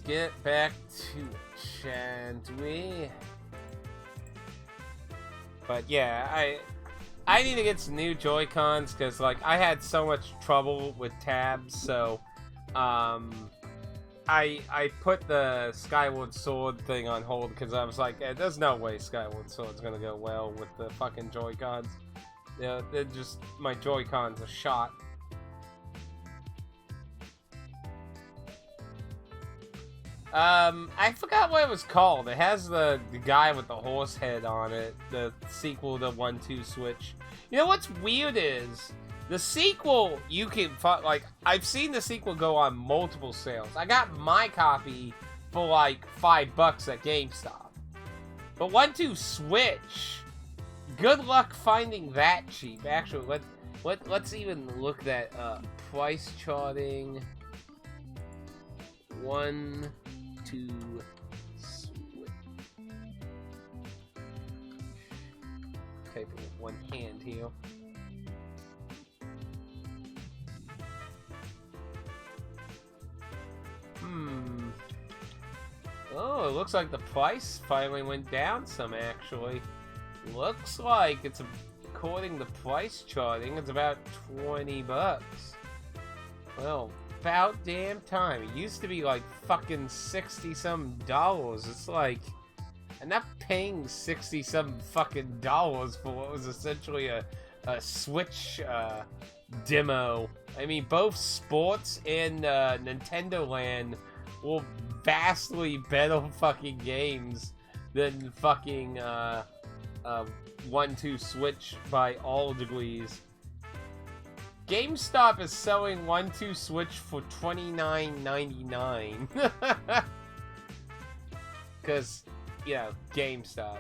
get back to it, shan't we? But yeah, I need to get some new Joy-Cons because like I had so much trouble with tabs, so I put the Skyward Sword thing on hold because I was like, there's no way Skyward Sword's gonna go well with the fucking Joy-Cons. Yeah, they're just, my Joy-Cons are shot. I forgot what it was called. It has the guy with the horse head on it, the sequel to 1-2 Switch. You know what's weird is, the sequel, you can, like, I've seen the sequel go on multiple sales. I got my copy for like $5 at GameStop. But 1-2 Switch, good luck finding that cheap. Actually, let's even look that up. Price charting. 1-2 Switch. Type it with one hand here. Oh, it looks like the price finally went down some, actually. Looks like it's, according to price charting, it's about $20. Well, about damn time. It used to be like fucking $60-some. It's like, I'm not paying $60-some fucking dollars for what was essentially a Switch demo. I mean, both sports and Nintendo Land were vastly better fucking games than fucking 1-2 Switch by all degrees. GameStop is selling 1-2 Switch for $29.99. Because, you know, GameStop.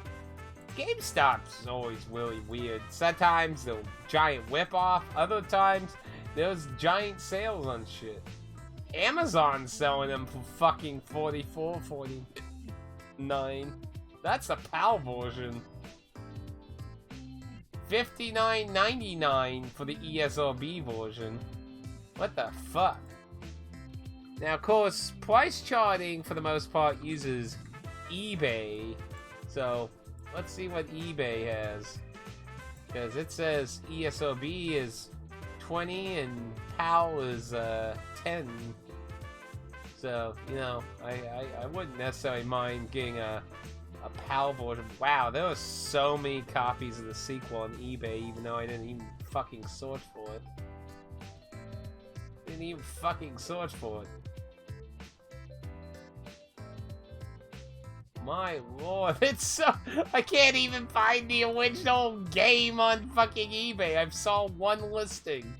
GameStop's always really weird. Sometimes they'll giant whip-off. Other times, there's giant sales on shit. Amazon's selling them for fucking $44.49. That's the PAL version. $59.99 for the ESRB version. What the fuck? Now, of course, price charting for the most part uses eBay. So, let's see what eBay has. Because it says ESRB is 20 and PAL is 10. So, you know, I wouldn't necessarily mind getting a PAL version. Wow, there were so many copies of the sequel on eBay, even though I didn't even fucking search for it. Didn't even fucking search for it. My lord, it's so... I can't even find the original game on fucking eBay. I saw one listing.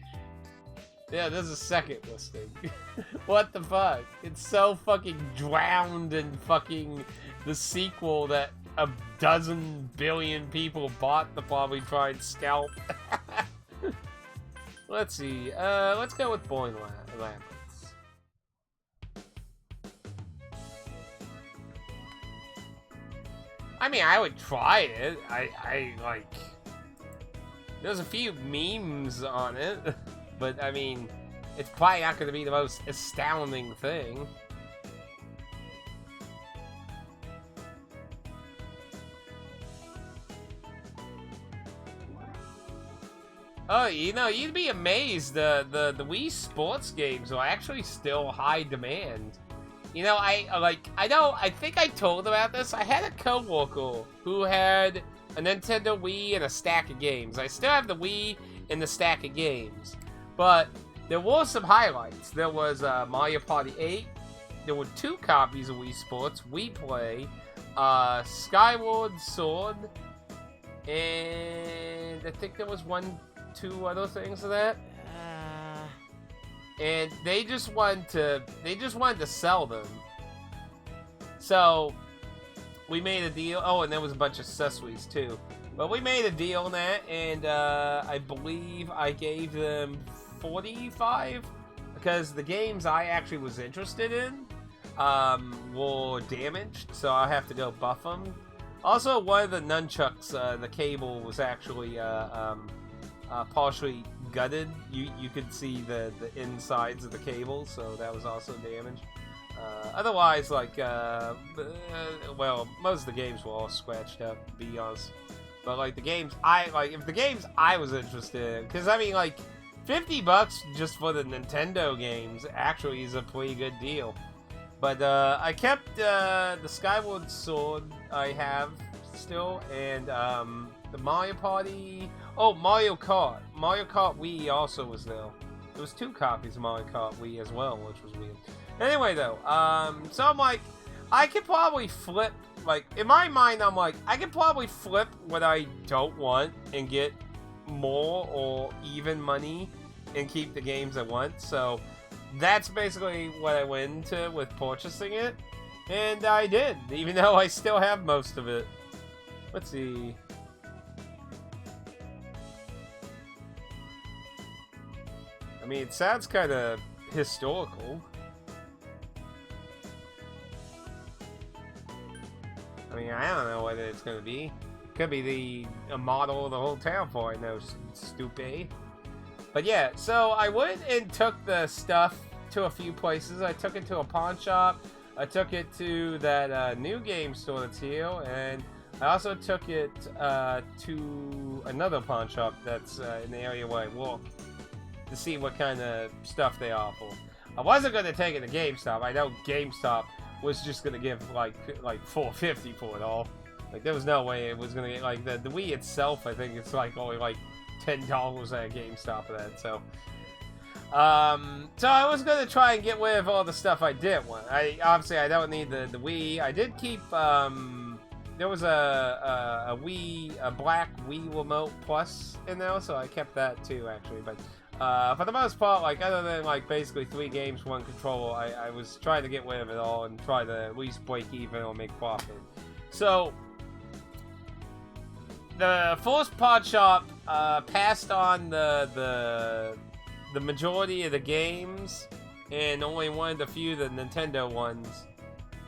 Yeah, there's a second listing. What the fuck? It's so fucking drowned in fucking the sequel that a dozen billion people bought to probably try and scalp. Let's see. Let's go with Boring Labyrinth. I mean, I would try it. I like... There's a few memes on it. But, I mean, it's probably not going to be the most astounding thing. Oh, you know, you'd be amazed. The Wii Sports games are actually still high demand. You know, I think I told about this. I had a coworker who had a Nintendo Wii and a stack of games. I still have the Wii and the stack of games. But there were some highlights. There was Mario Party 8. There were 2 copies of Wii Sports, Wii Play, Skyward Sword, and I think there was 2 other things of that. And they just wanted to sell them. So we made a deal. Oh, and there was a bunch of accessories too. But we made a deal on that, and I believe I gave them $45 because the games I actually was interested in were damaged, so I have to go buff them. Also, one of the nunchucks, the cable was actually partially gutted. You could see the insides of the cable, so that was also damaged. Otherwise, like, well, most of the games were all scratched up, to be honest. But, like, the games if the games I was interested in, because, I mean, like, $50 just for the Nintendo games actually is a pretty good deal. But, I kept, the Skyward Sword I have still, and, the Mario Party... Oh, Mario Kart. Mario Kart Wii also was there. There was 2 copies of Mario Kart Wii as well, which was weird. Anyway, though, so I'm like, I could probably flip, like, in my mind, I'm like, I could probably flip what I don't want and get more or even money and keep the games I want. So that's basically what I went into with purchasing it. And I did, even though I still have most of it. Let's see. I mean, it sounds kind of historical. I mean, I don't know what it's gonna be. Could be a model of the whole town for I know, stupid. But yeah, so I went and took the stuff to a few places. I took it to a pawn shop. I took it to that new game store that's here, and I also took it to another pawn shop that's in the area where I work to see what kind of stuff they offer. I wasn't gonna take it to GameStop. I know GameStop was just gonna give like $4.50 for it all. Like there was no way it was gonna get like the Wii itself. I think it's like only like $10 at GameStop for that. So, so I was gonna try and get rid of all the stuff I didn't want. Obviously I don't need the Wii. I did keep there was a black Wii Remote Plus in there, so I kept that too actually. But for the most part, like other than like basically 3 games, 1 controller, I was trying to get rid of it all and try to at least break even or make profit. So the first pawn shop passed on the majority of the games and only wanted a few of the Nintendo ones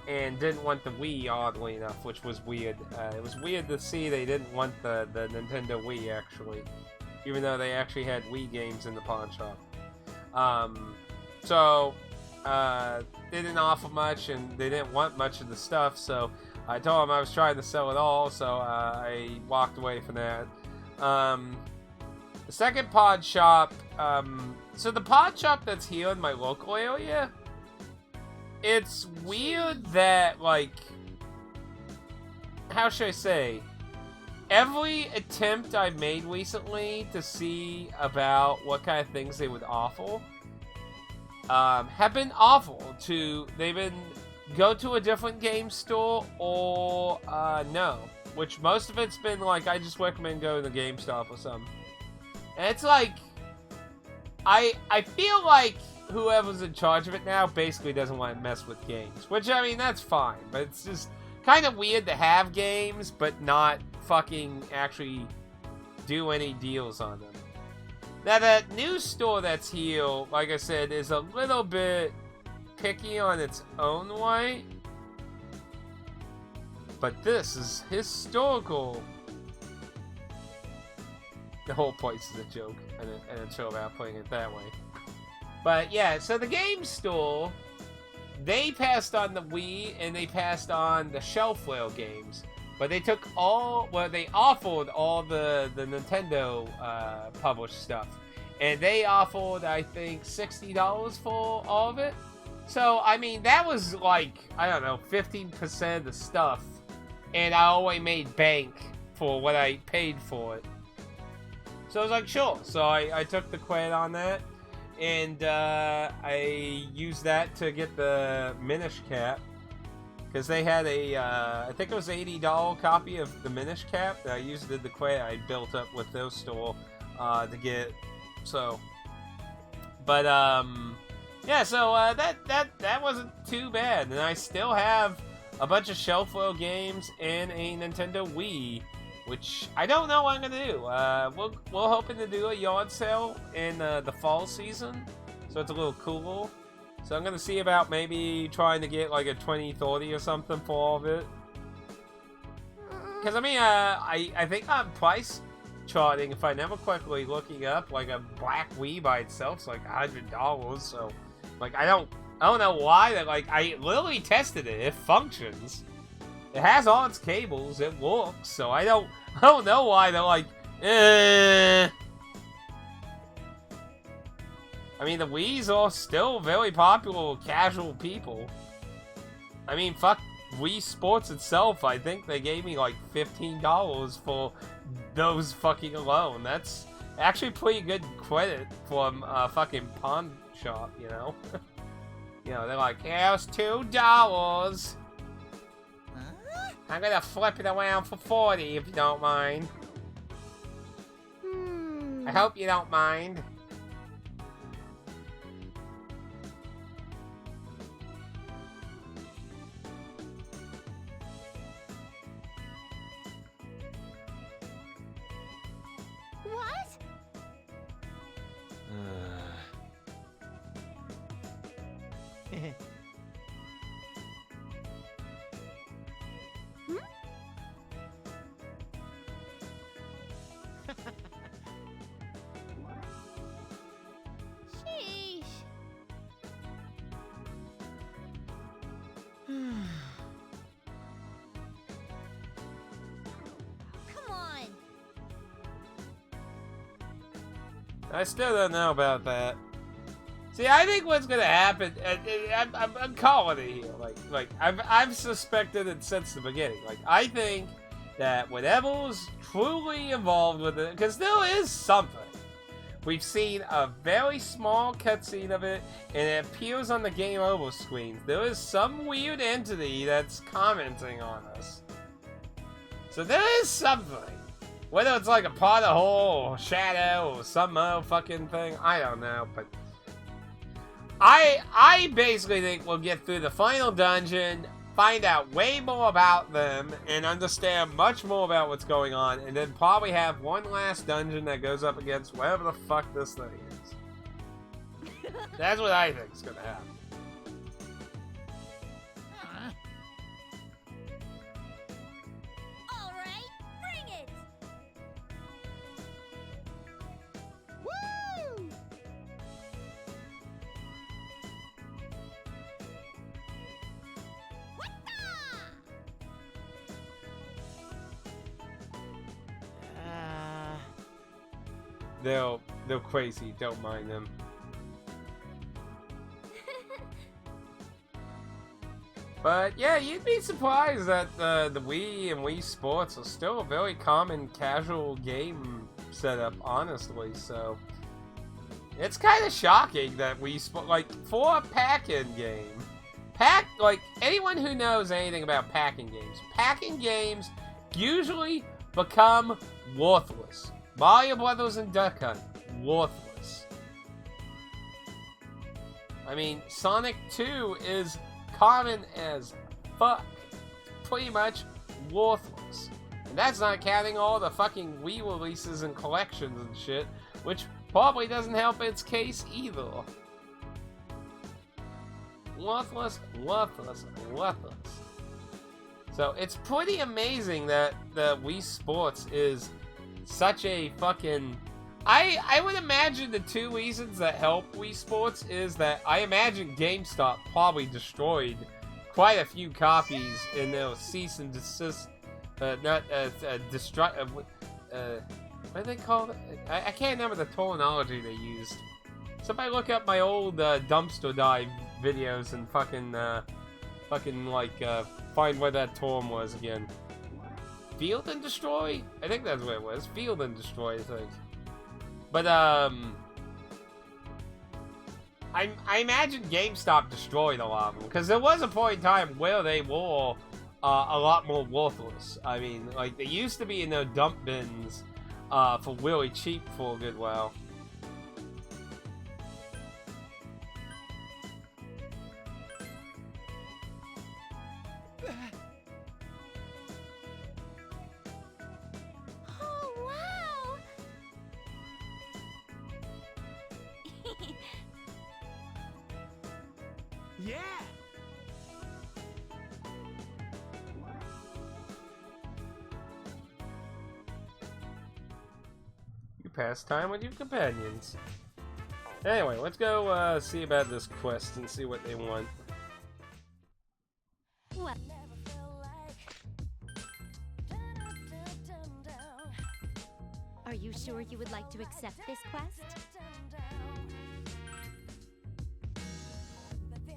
and didn't want the Wii, oddly enough, which was weird. It was weird to see they didn't want the Nintendo Wii actually, even though they actually had Wii games in the pawn shop. So they didn't offer much and they didn't want much of the stuff, so I told them I was trying to sell it all, so I walked away from that. The second pawn shop, so the pawn shop that's here in my local area, it's weird that, like, how should I say, every attempt I made recently to see about what kind of things they would offer have been awful. They've been go to a different game store or no, which most of it's been like I just recommend going to GameStop or something. And it's like I feel like whoever's in charge of it now basically doesn't want to mess with games, which I mean that's fine, but it's just kind of weird to have games but not fucking actually do any deals on them. Now that new store that's here, like I said, is a little bit picky on its own way, but this is historical. The whole place is a joke, and a chill about putting it that way. But yeah, so the game store, they passed on the Wii and they passed on the shelfware games, but they took they offered all the Nintendo published stuff, and they offered I think $60 for all of it. So I mean that was like, I don't know, 15% of the stuff, and I only made bank for what I paid for it. So I was like, sure. So I took the credit on that, and I used that to get the Minish Cap, because they had a, I think it was $80 copy of the Minish Cap that I used the credit I built up with their store to get. So, but yeah, so that wasn't too bad, and I still have a bunch of shelfware games and a Nintendo Wii, which I don't know what I'm gonna do. We're hoping to do a yard sale in the fall season, so it's a little cooler. So I'm gonna see about maybe trying to get like a 20-30 or something for all of it. Because I mean, I think on price charting, if I never quickly looking up, like a black Wii by itself is like $100. So like I don't I don't know why. That like I literally tested it. It functions. It has all its cables. It works. So I don't know why they're like, eh. I mean, the Wii's are still very popular with casual people. I mean, fuck Wii Sports itself. I think they gave me like $15 for those fucking alone. That's actually pretty good credit from a fucking pawn shop, you know? You know, they're like, here's $2. I'm gonna flip it around for 40 if you don't mind. I hope you don't mind. What? Sheesh. Come on. I still don't know about that. See, I think what's gonna happen, I'm calling it here. Like I've suspected it since the beginning. Like I think that whatever's truly involved with it, because there is something. We've seen a very small cutscene of it, and it appears on the game over screen. There is some weird entity that's commenting on us. So there is something. Whether it's like a pot of hole, or shadow, or some other fucking thing, I don't know, but I basically think we'll get through the final dungeon, find out way more about them, and understand much more about what's going on, and then probably have one last dungeon that goes up against whatever the fuck this thing is. That's what I think is gonna happen. All right, bring it. Woo! They're crazy, don't mind them. But yeah, you'd be surprised that the Wii and Wii Sports are still a very common casual game setup, honestly, so it's kind of shocking that Wii Sports, like, for a pack-in game, like, anyone who knows anything about packing games usually become worthless. Mario Brothers and Duck Hunt, worthless. I mean, Sonic 2 is common as fuck. Pretty much worthless. And that's not counting all the fucking Wii releases and collections and shit, which probably doesn't help its case either. Worthless, worthless, worthless. So it's pretty amazing that the Wii Sports is such a fucking... I would imagine the two reasons that help Wii Sports is that I imagine GameStop probably destroyed quite a few copies in their cease and desist, what do they call it? I can't remember the terminology they used. Somebody look up my old dumpster dive videos and fucking find where that term was again. Field and Destroy? I think that's what it was. Field and Destroy, I think. But, I imagine GameStop destroyed a lot of them, because there was a point in time where they were a lot more worthless. I mean, like, they used to be in their dump bins for really cheap for a good while. Yeah! You pass time with your companions. Anyway, let's go see about this quest and see what they want. What? Are you sure you would like to accept this quest?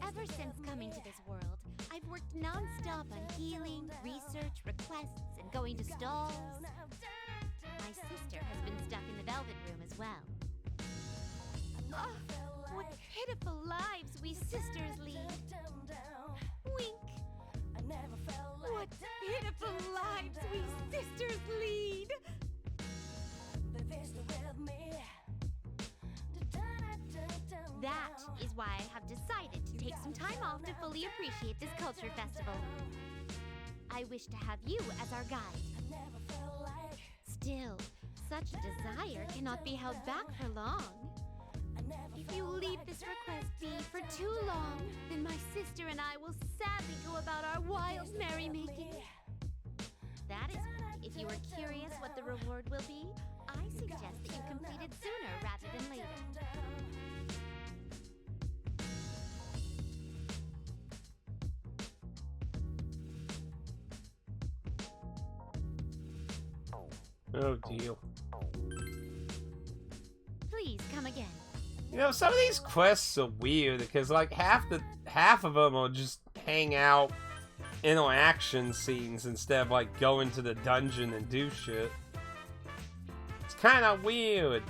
Ever since coming to this world, I've worked non-stop on healing, research, requests, and going to stalls. My sister has been stuck in the Velvet Room as well. Oh, what pitiful lives we sisters lead. Wink. What pitiful lives we sisters lead. That is why I have decided to take some time off to fully appreciate this culture festival. I wish to have you as our guide. Still, such a desire cannot be held back for long. If you leave this request be for too long, then my sister and I will sadly go about our wild merrymaking. That is why, if you are curious what the reward will be, I suggest that you complete it sooner rather than later. Oh, deal. Please come again. You know, some of these quests are weird because, like, half of them are just hang out interaction scenes instead of like going to the dungeon and do shit. It's kind of weird.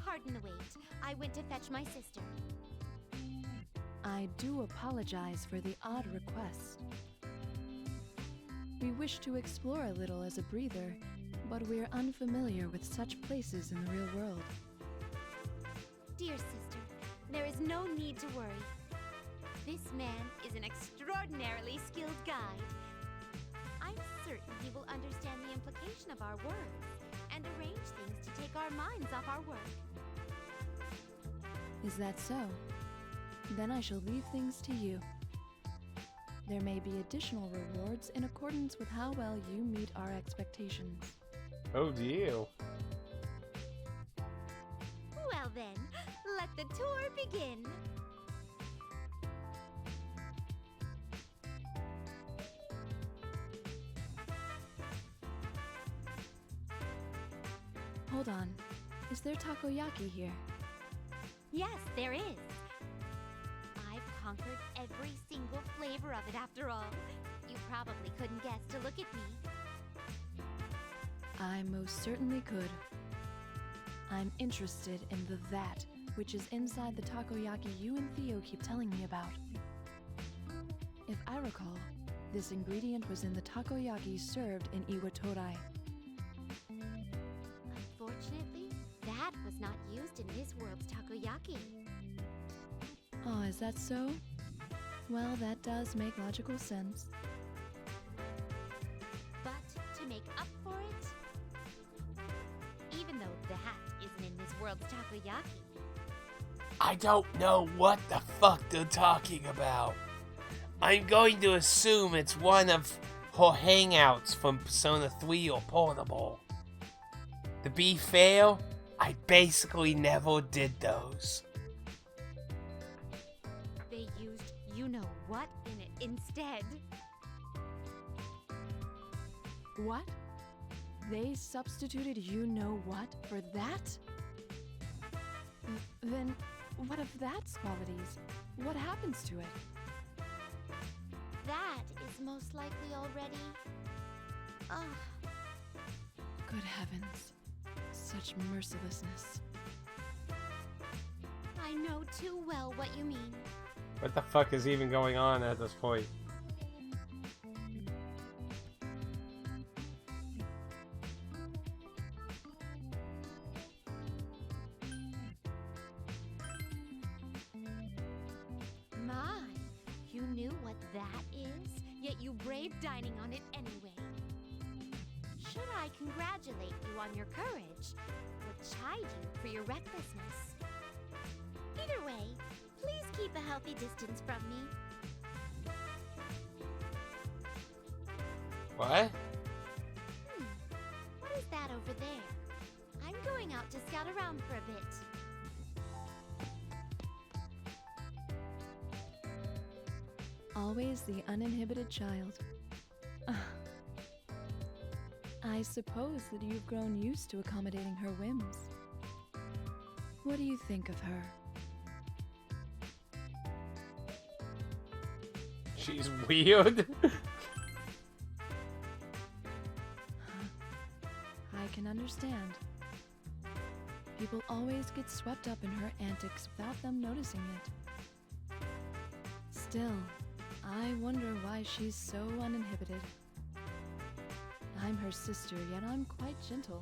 Pardon the wait. I went to fetch my sister. I do apologize for the odd request. We wish to explore a little as a breather, but we're unfamiliar with such places in the real world. Dear sister, there is no need to worry. This man is an extraordinarily skilled guide. I'm certain he will understand the implication of our words and arrange things to take our minds off our work. Is that so? Then I shall leave things to you. There may be additional rewards in accordance with how well you meet our expectations. Oh, deal. Well then, let the tour begin. Hold on. Is there takoyaki here? Yes, there is. I've conquered every single flavor of it after all. You probably couldn't guess to look at me. I most certainly could. I'm interested in the vat, which is inside the takoyaki you and Theo keep telling me about. If I recall, this ingredient was in the takoyaki served in Iwatorai. Unfortunately, that was not used in this world's takoyaki. Oh, is that so? Well, that does make logical sense. But to make up for it, even though that isn't in this world's takoyaki, I don't know what the fuck they're talking about. I'm going to assume it's one of her hangouts from Persona 3 or Portable. To be fair, I basically never did those. they used you-know-what in it instead. What? They substituted you-know-what for that? Then, what of that's qualities? What happens to it? That is most likely already... Good heavens. Such mercilessness. I know too well what you mean. What the fuck is even going on at this point? My, you knew what that is, yet you braved dining on it anyway. should I congratulate you on your courage, or chide you for your recklessness? Either way, please keep a healthy distance from me. What? What is that over there? I'm going out to scout around for a bit. Always the uninhibited child. I suppose that you've grown used to accommodating her whims. What do you think of her? She's weird. I can understand. People always get swept up in her antics without them noticing it. Still, I wonder why she's so uninhibited. I'm her sister, yet I'm quite gentle.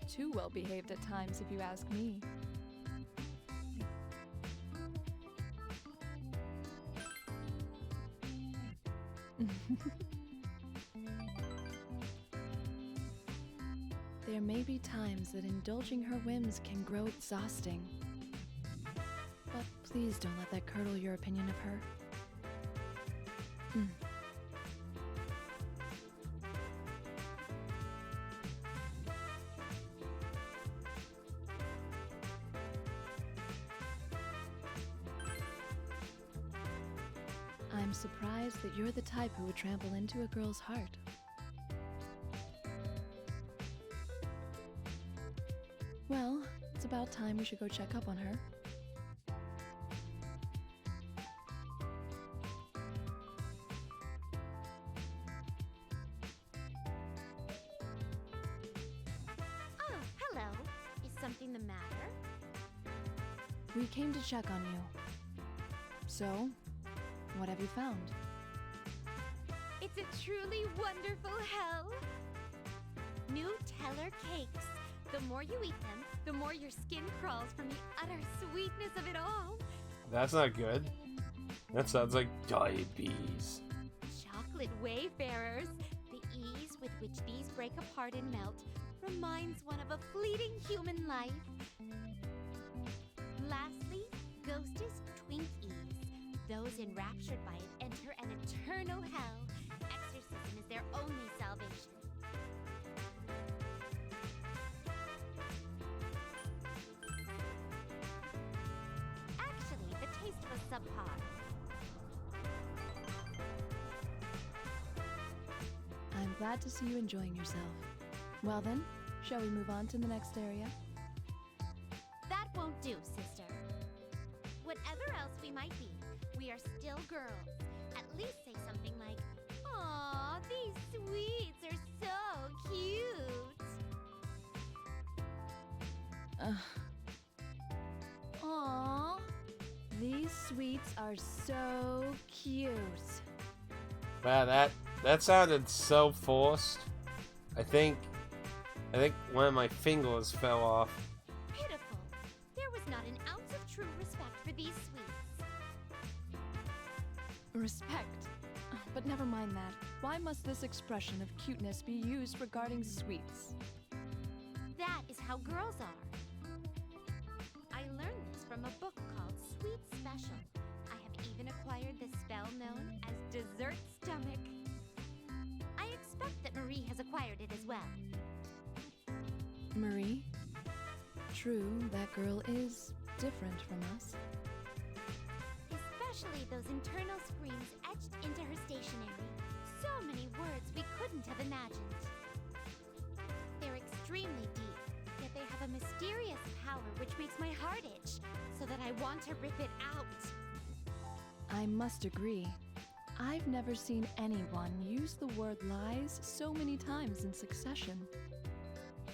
Too well behaved at times, if you ask me. There may be times that indulging her whims can grow exhausting. But please don't let that curdle your opinion of her. I'm surprised that you're the type who would trample into a girl's heart. Well, it's about time we should go check up on her. Oh, hello. Is something the matter? We came to check on you. So, what have you found? It's a truly wonderful hell. New Teller cakes. The more you eat them, the more your skin crawls from the utter sweetness of it all. That's not good. That sounds like diabetes. Chocolate wayfarers. The ease with which these break apart and melt reminds one of a fleeting human life. Lastly, Ghostess Twinkies. Those enraptured by it enter an eternal hell. Exorcism is their only salvation. Actually, the taste was subpar. I'm glad to see you enjoying yourself. Well then, shall we move on to the next area? That won't do, sister. Whatever else we might be, we are still girls. At least say something like, "Aw, these sweets are so cute." Aww, these sweets are so cute. Wow, that sounded so forced. I think one of my fingers fell off. Pitiful. There was not an ounce of true respect for these sweets. Respect. But never mind that. Why must this expression of cuteness be used regarding sweets? That is how girls are. I learned this from a book called Sweet Special. I have even acquired the spell known as Dessert Stomach. I expect that Marie has acquired it as well. Marie? True, that girl is different from us. Especially those internal screams etched into her stationery. So many words we couldn't have imagined. They're extremely deep, yet they have a mysterious power which makes my heart itch, so that I want to rip it out. I must agree. I've never seen anyone use the word lies so many times in succession.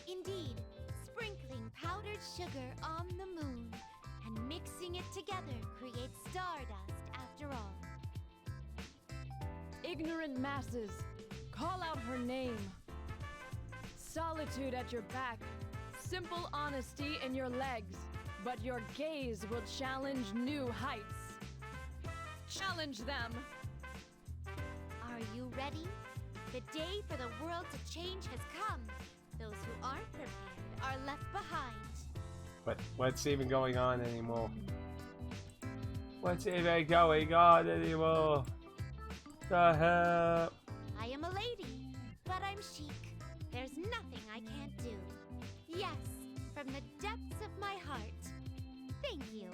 Indeed, sprinkling powdered sugar on the moon and mixing it together creates stardust after all. Ignorant masses, call out her name. Solitude at your back, simple honesty in your legs, but your gaze will challenge new heights. Challenge them! Are you ready? The day for the world to change has come. Those who aren't prepared are left behind. But what's even going on anymore? What's even going on anymore? The hell? I am a lady, but I'm chic. There's nothing I can't do. Yes, from the depths of my heart. Thank you.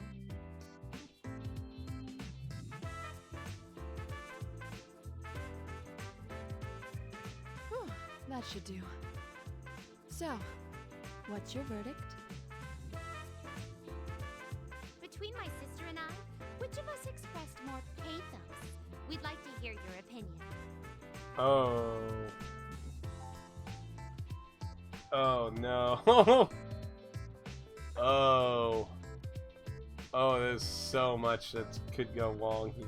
Whew, that should do. So, what's your verdict? Between my sister and I, which of us expressed more pathos? We'd like to hear your opinion. Oh. Oh no. Oh. Oh, there's so much that could go wrong here.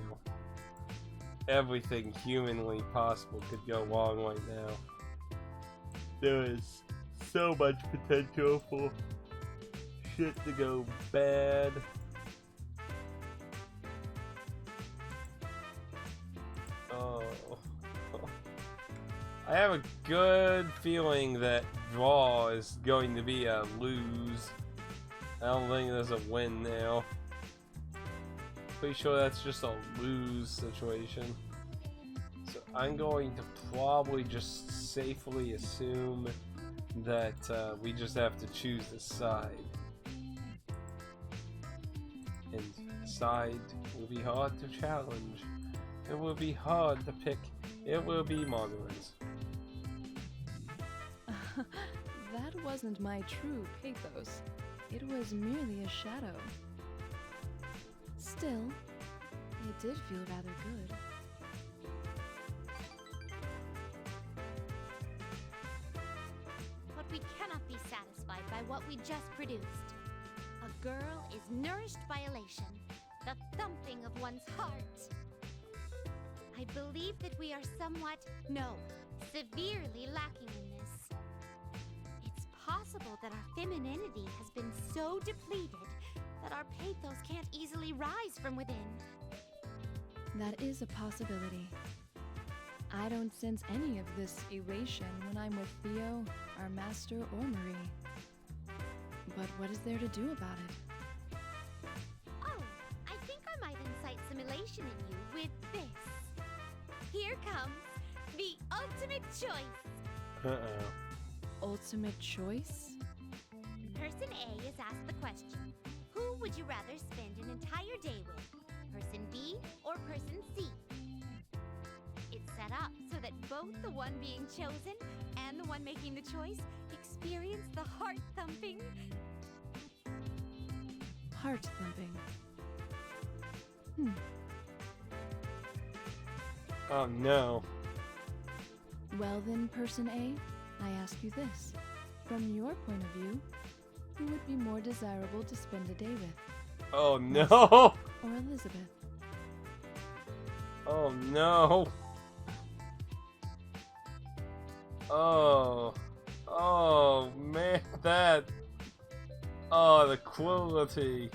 Everything humanly possible could go wrong right now. There is so much potential for shit to go bad. Oh. I have a good feeling that draw is going to be a lose. I don't think there's a win now. Pretty sure that's just a lose situation. So I'm going to probably just safely assume that we just have to choose a side. And side will be hard to challenge. It will be hard to pick. It will be Margaret's. That wasn't my true pathos. It was merely a shadow. Still, it did feel rather good. But we cannot be satisfied by what we just produced. A girl is nourished by elation, the thumping of one's heart. I believe that we are somewhat, no, severely lacking in this. It's possible that our femininity has been so depleted that our pathos can't easily rise from within. That is a possibility. I don't sense any of this elation when I'm with Theo, our master, or Marie. But what is there to do about it? Oh, I think I might incite some elation in you with this. Here comes the ultimate choice. Uh-oh. Ultimate choice? Person A is asked the question, who would you rather spend an entire day with? Person B or person C? It's set up so that both the one being chosen and the one making the choice experience the heart thumping. Heart thumping. Oh no. Well then, Person A, I ask you this. From your point of view, who would be more desirable to spend a day with? Oh no. Or Elizabeth? Oh no. Oh. Oh man, that. Oh, the cruelty.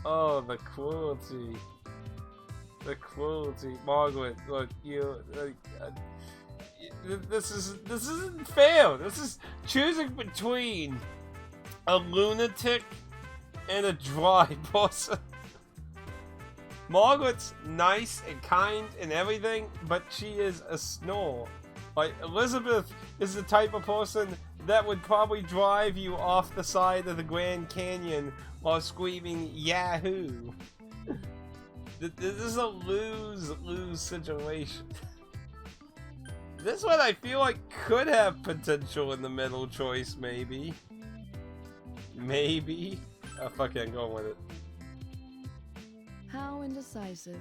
Oh, the cruelty. The cruelty. Margaret, look, you. This isn't fair. This is choosing between a lunatic and a dry person. Margaret's nice and kind and everything, but she is a snore. Like, Elizabeth is the type of person that would probably drive you off the side of the Grand Canyon while screaming Yahoo! This is a lose-lose situation. This one I feel like could have potential in the middle choice, maybe. Maybe. Oh, fuck it, I'm going with it. How indecisive.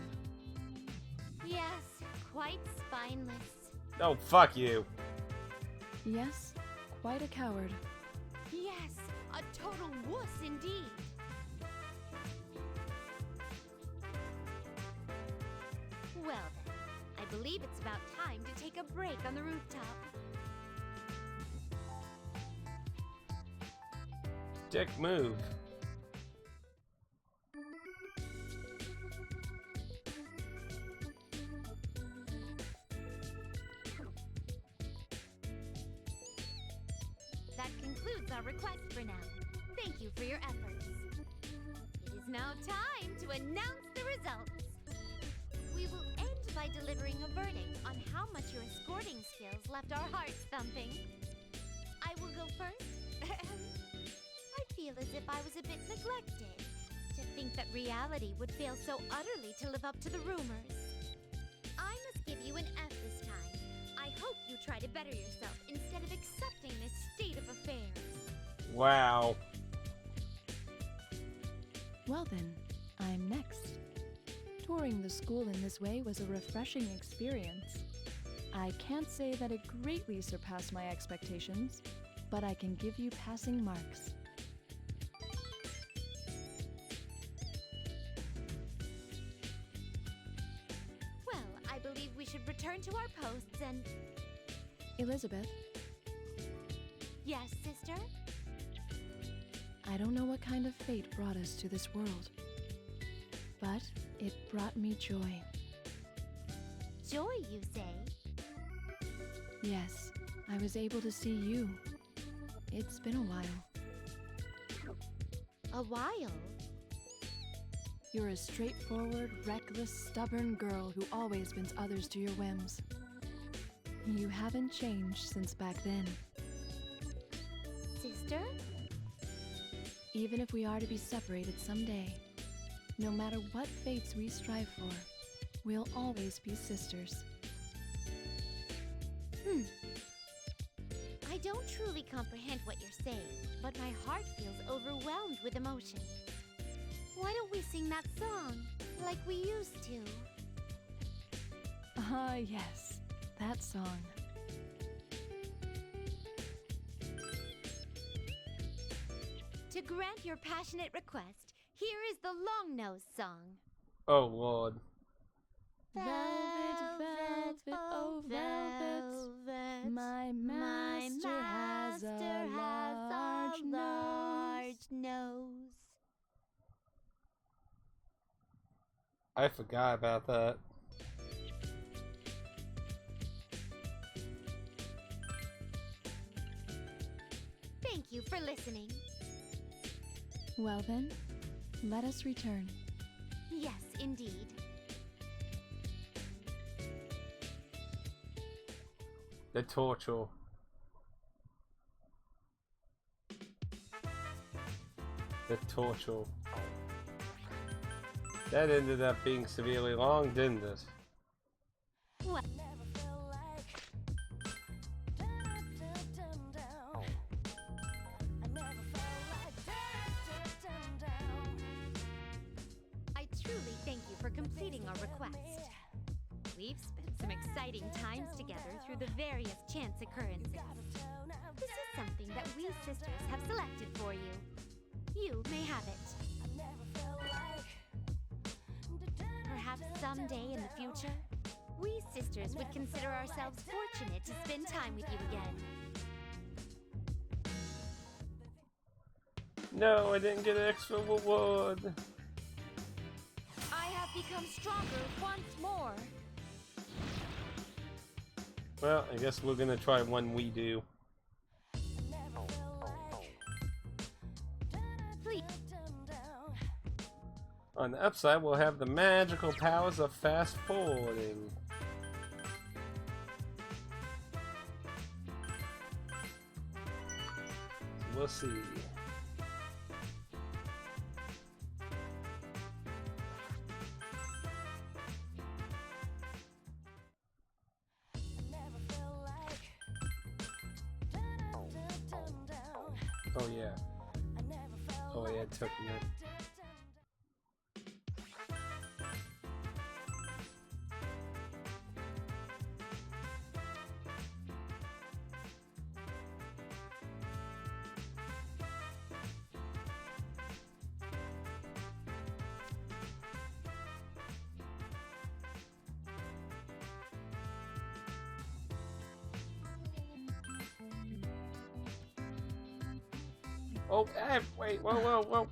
Yes, quite spineless. Oh, fuck you. Yes, quite a coward. Yes, a total wuss indeed. Well then, I believe it's about time to take a break on the rooftop. Dick move. concludes our request for now. Thank you for your efforts. It is now time to announce the results. We will end by delivering a verdict on how much your escorting skills left our hearts thumping. I will go first. I feel as if I was a bit neglected. To think that reality would fail so utterly to live up to the rumors. I must give you an F this time. I hope you try to better yourself instead of accepting this state of affairs. Wow. Well then, I'm next. Touring the school in this way was a refreshing experience. I can't say that it greatly surpassed my expectations, but I can give you passing marks. Well, I believe we should return to our posts and... Elizabeth, Yes, sister? I don't know what kind of fate brought us to this world, but it brought me joy. Joy, you say? Yes, I was able to see you. It's been a while. A while? You're a straightforward, reckless, stubborn girl who always bends others to your whims. You haven't changed since back then. Sister? Even if we are to be separated someday, no matter what fates we strive for, we'll always be sisters. I don't truly comprehend what you're saying, but my heart feels overwhelmed with emotion. Why don't we sing that song, like we used to? Ah, yes, that song. To grant your passionate request, here is the long-nosed song. Oh, Lord. Velvet, velvet, oh velvet, my master has a large nose. I forgot about that. Thank you for listening. Well then, let us return. Yes, indeed. The torture. The torture. That ended up being severely long, didn't it? What? I truly thank you for completing our request. We've spent some exciting times together through the various chance occurrences. This is something that we sisters have selected for you. You may have it. Perhaps someday in the future, we sisters would consider ourselves fortunate to spend time with you again. No, I didn't get an extra reward. I have become stronger once more. Well, I guess we're gonna try one we do. Please. On the upside, we'll have the magical powers of fast forwarding. We'll see. Oh yeah. Oh yeah, it took me. Oh, wait, whoa, whoa, whoa.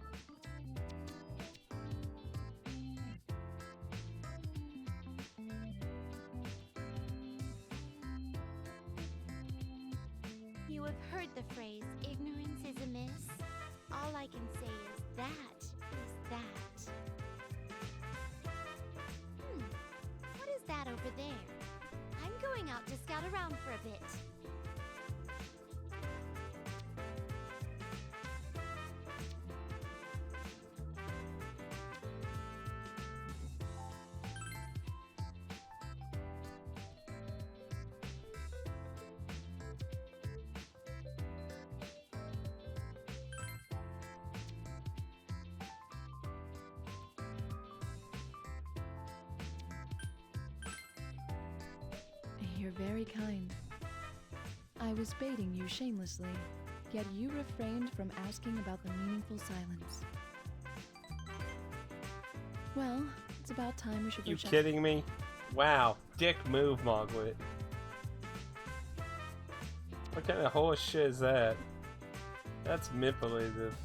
You have heard the phrase, ignorance can say is that. What is that over there? I'm going out to scout around for a bit. You're very kind. I was baiting you shamelessly, yet you refrained from asking about the meaningful silence. Well, it's about time we should go You check. kidding me? Wow, dick move, Margaret. What kind of horse shit is that? That's manipulative.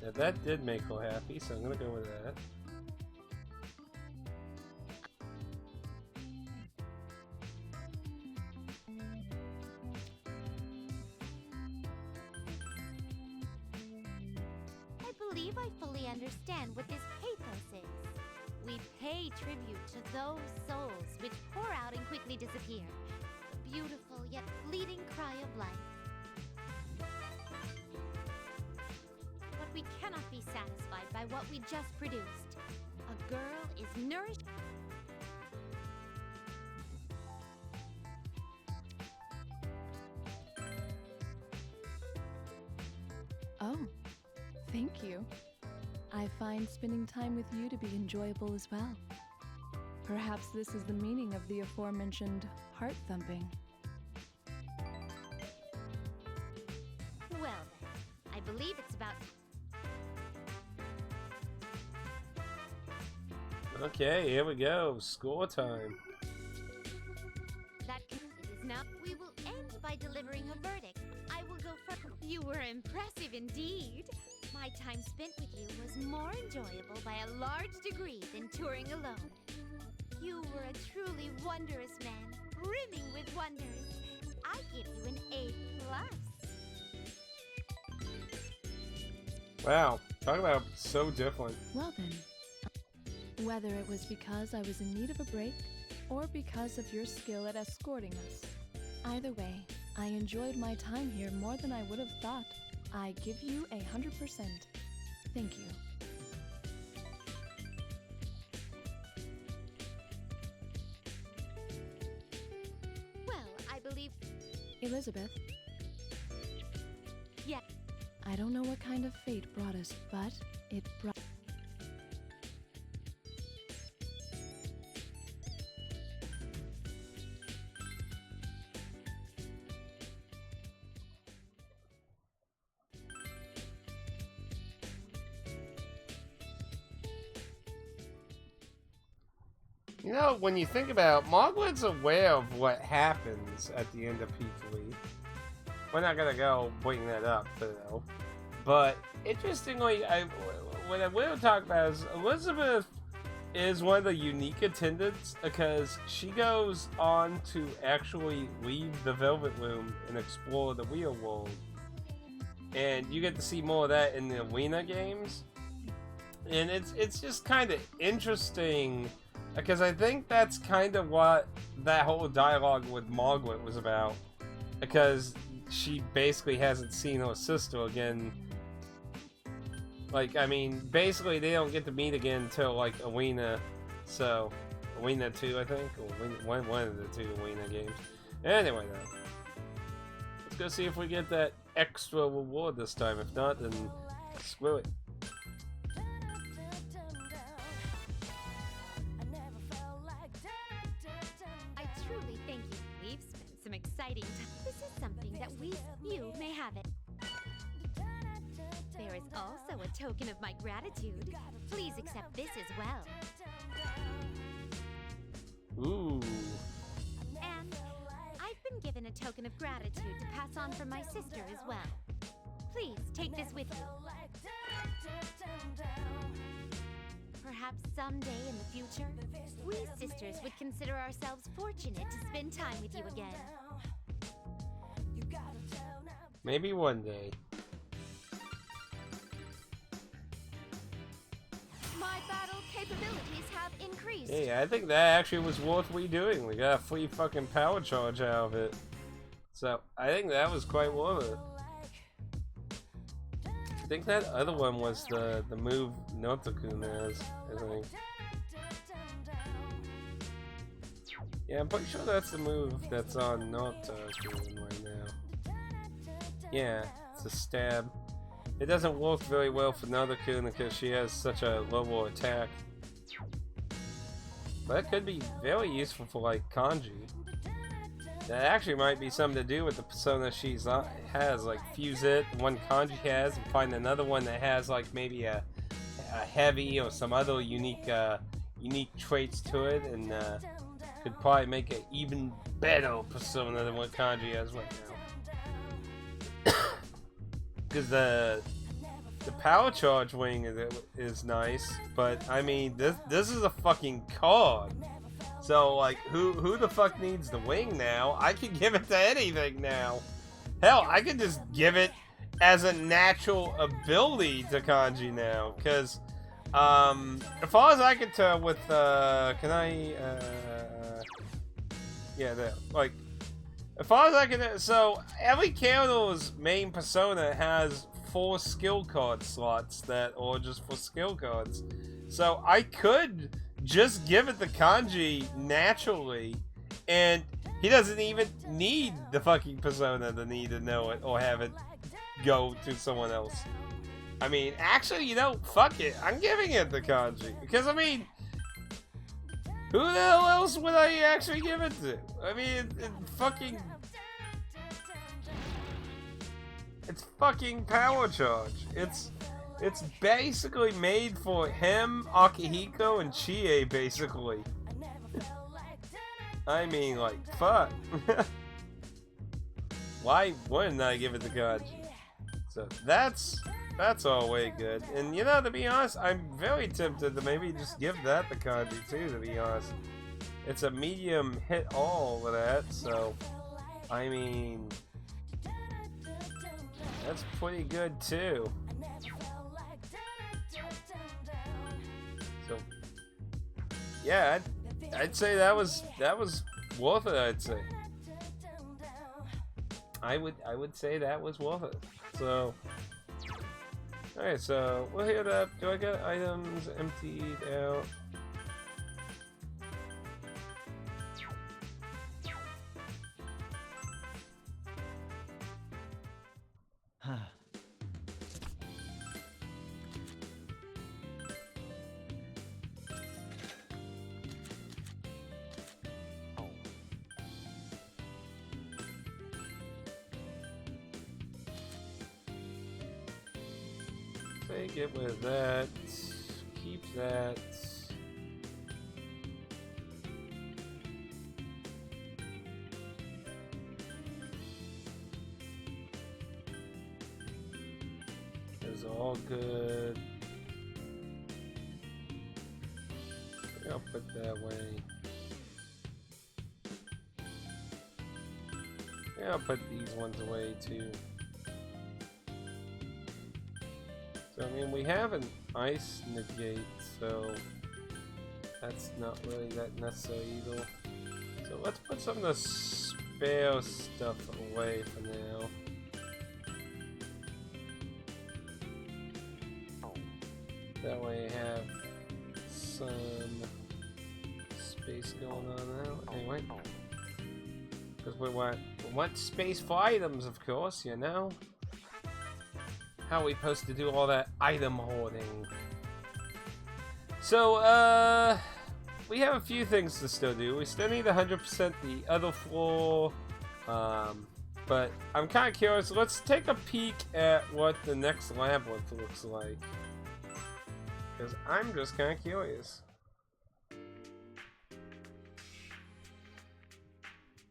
Yeah, that did make her happy, so I'm gonna go with that. I fully understand what this pathos is. We pay tribute to those souls which pour out and quickly disappear. The beautiful yet fleeting cry of life. But we cannot be satisfied by what we just produced. A girl is nourished. Oh, thank you. I find spending time with you to be enjoyable as well. Perhaps this is the meaning of the aforementioned heart thumping. Well then, I believe it's about... Okay, here we go. Score time. That is now. We will end by delivering a verdict. I will go first. You were impressive indeed. My time spent with you was more enjoyable by a large degree than touring alone. You were a truly wondrous man, brimming with wonders. I give you an A+. Wow, talk about so different. Well then, whether it was because I was in need of a break or because of your skill at escorting us, either way, I enjoyed my time here more than I would have thought. I give you 100%. Thank you. Well, I believe... Elizabeth? Yeah. I don't know what kind of fate brought us, but it brought... You know, when you think about it, Margaret's aware of what happens at the end of P3. We're not gonna go bring that up, though. But, interestingly, what I will talk about is Elizabeth is one of the unique attendants because she goes on to actually leave the Velvet Room and explore the real world. And you get to see more of that in the arena games. And it's just kind of interesting because I think that's kind of what that whole dialogue with Margaret was about. Because she basically hasn't seen her sister again. Like, I mean, basically they don't get to meet again until, like, Arena. So, Arena 2, I think? Or one of the two Arena games. Anyway, though. Let's go see if we get that extra reward this time. If not, then screw it. Some exciting time. This is something that you may have it. There is also a token of my gratitude. Please accept this as well. Ooh. And I've been given a token of gratitude to pass on from my sister as well. Please take this with you. Perhaps someday in the future, we sisters would consider ourselves fortunate to spend time with you again. Maybe one day. My battle capabilities have increased. Hey, I think that actually was worth redoing. We got a free fucking power charge out of it. So, I think that was quite worth it. I think that other one was the move Notakun has, I think. Yeah, I'm pretty sure that's the move that's on Notakun right now. Yeah, it's a stab. It doesn't work very well for Notakun because she has such a low attack. But it could be very useful for like Kanji. That actually might be something to do with the persona she's has, like fuse it, one Kanji has, and find another one that has like maybe a heavy or some other unique traits to it, and could probably make an even better persona than what Kanji has right now. Because the power charge wing is nice, but I mean this is a fucking card. So, like, who the fuck needs the wing now? I can give it to anything now. Hell, I could just give it as a natural ability to Kanji now. Because, as far as I can tell with, can I, yeah, like, as far as I can, so, every character's main persona has 4 skill card slots that are just for skill cards. So, I could just give it the Kanji naturally, and he doesn't even need the fucking persona to need to know it or have it go to someone else. I mean, actually, you know, fuck it. I'm giving it the Kanji. Because, I mean, who the hell else would I actually give it to? I mean, it's fucking power charge. It's basically made for him, Akihiko, and Chie, basically. I mean, like, fuck. Why wouldn't I give it to Kanji? So, that's all way good. And, you know, to be honest, I'm very tempted to maybe just give that to Kanji, too, to be honest. It's a medium hit all with that, so, I mean, that's pretty good, too. So, yeah, I'd say that was worth it. I'd say I would say that was worth it. So, all right, so we'll hit up. Do I got items emptied out? Get with that. Keep that. It's all good. I'll put that way. Yeah, I'll put these ones away too. So, I mean, we have an ice negate, so that's not really that necessary either. So let's put some of the spare stuff away for now. That way I have some space going on now. Anyway, because we want space for items, of course, you know. How are we supposed to do all that item hoarding? So, we have a few things to still do. We still need 100% the other floor, but I'm kind of curious. Let's take a peek at what the next labyrinth looks like, because I'm just kind of curious.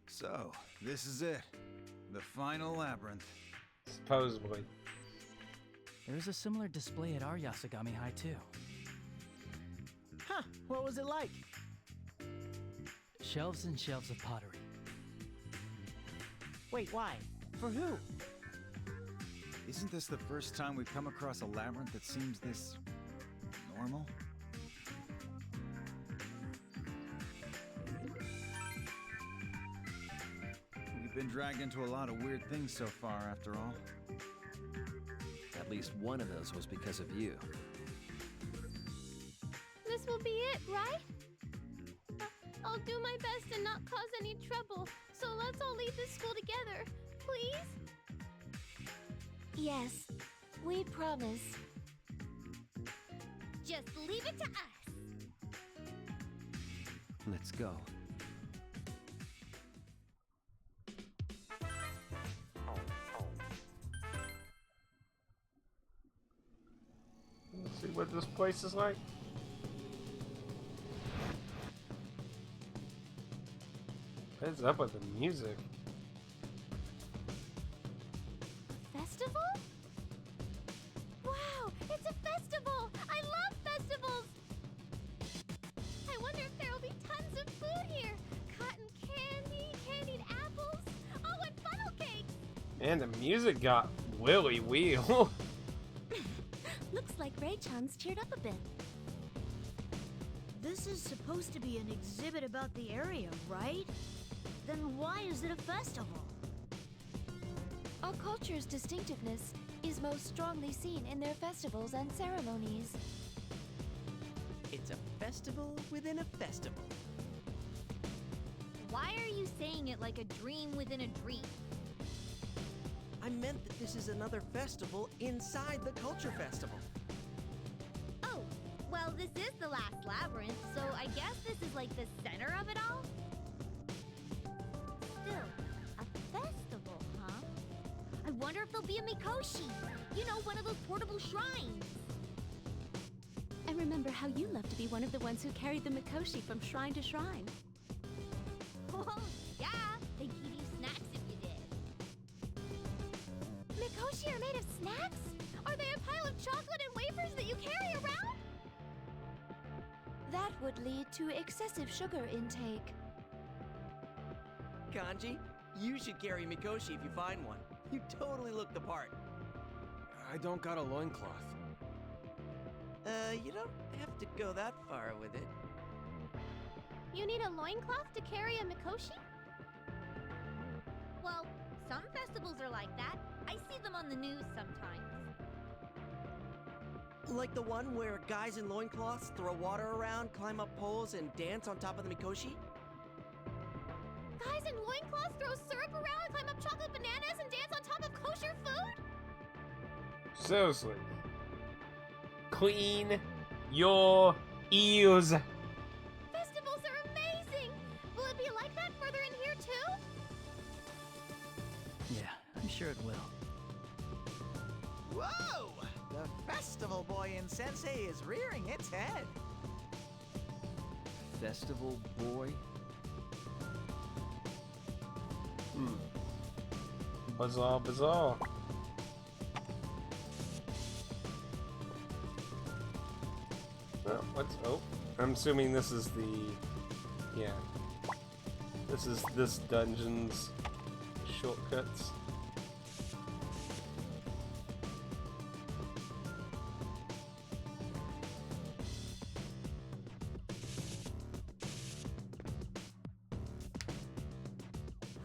So, this is it. The final labyrinth. Supposedly. There's a similar display at our Yasugami High too. Huh, what was it like? Shelves and shelves of pottery. Wait, why? For who? Isn't this the first time we've come across a labyrinth that seems this normal? We've been dragged into a lot of weird things so far, after all. At least one of those was because of you. This will be it, right? I'll do my best and not cause any trouble. So let's all leave this school together, please? Yes, we promise. Just leave it to us. Let's go. Let's see what this place is like. What's up with the music? Festival? Wow, it's a festival! I love festivals! I wonder if there will be tons of food here. Cotton candy, candied apples, oh, and funnel cakes! And the music got willy wheel. Looks like Ray-chan's cheered up a bit. This is supposed to be an exhibit about the area, right? Then why is it a festival? Our culture's distinctiveness is most strongly seen in their festivals and ceremonies. It's a festival within a festival. Why are you saying it like a dream within a dream? I meant that this is another festival inside the Culture Festival. Oh, well, this is the last labyrinth, so I guess this is like the center of it all? Still, a festival, huh? I wonder if there'll be a Mikoshi. You know, one of those portable shrines. I remember how you loved to be one of the ones who carried the Mikoshi from shrine to shrine. Oh, yeah, they'd give you snacks if you did. Mikoshi are made of snacks? Are they a pile of chocolate and wafers that you carry around? That would lead to excessive sugar intake. Kanji, you should carry Mikoshi if you find one. You totally look the part. I don't got a loincloth. You don't have to go that far with it. You need a loincloth to carry a Mikoshi? Well, some festivals are like that. I see them on the news sometimes. Like the one where guys in loincloths throw water around, climb up poles, and dance on top of the Mikoshi? Guys in loincloths throw syrup around, climb up chocolate bananas, and dance on top of kosher food? Seriously. Clean your ears. Festivals are amazing! Will it be like that further in here too? Yeah, I'm sure it will. Whoa! The festival boy in Sensei is rearing its head. Festival boy? Bizarre, bizarre. Oh, what's... Oh, I'm assuming this is the... Yeah. This is this dungeon's shortcuts.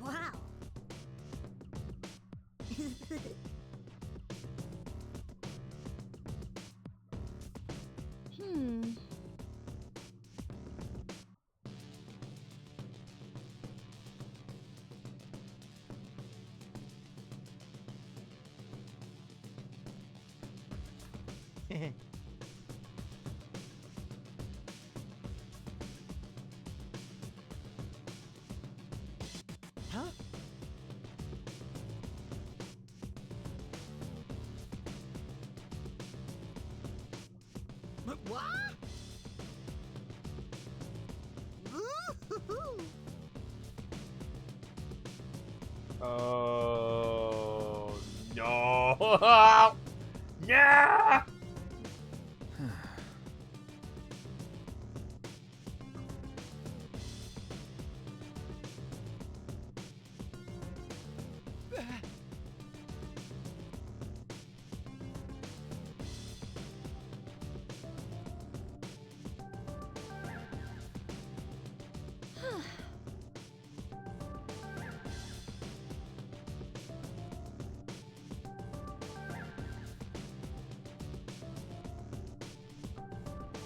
Wow. Huh? What? Woo-hoo-hoo. Oh no! Yeah!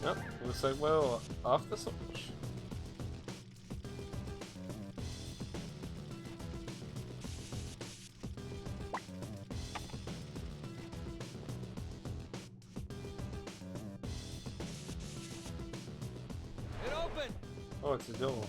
Nope, looks like we're off the switch. It opened! Oh, it's a door.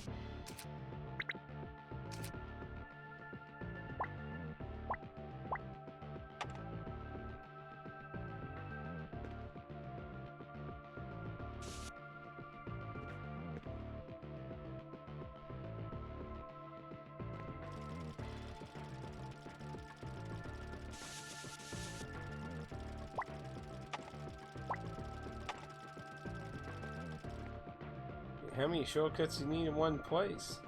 How many shortcuts you need in one place?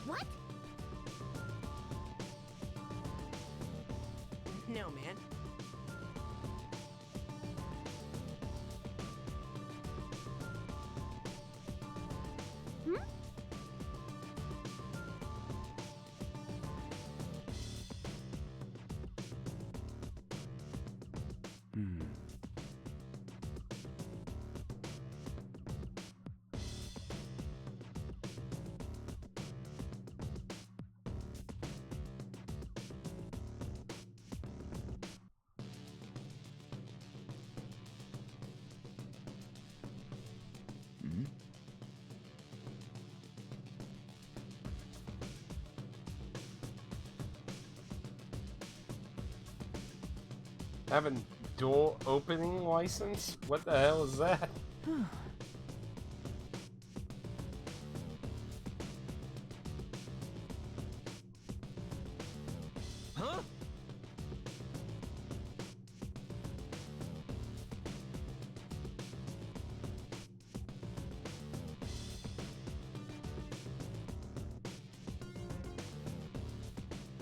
What? No, man. Hmm? Having door opening license? What the hell is that? Huh?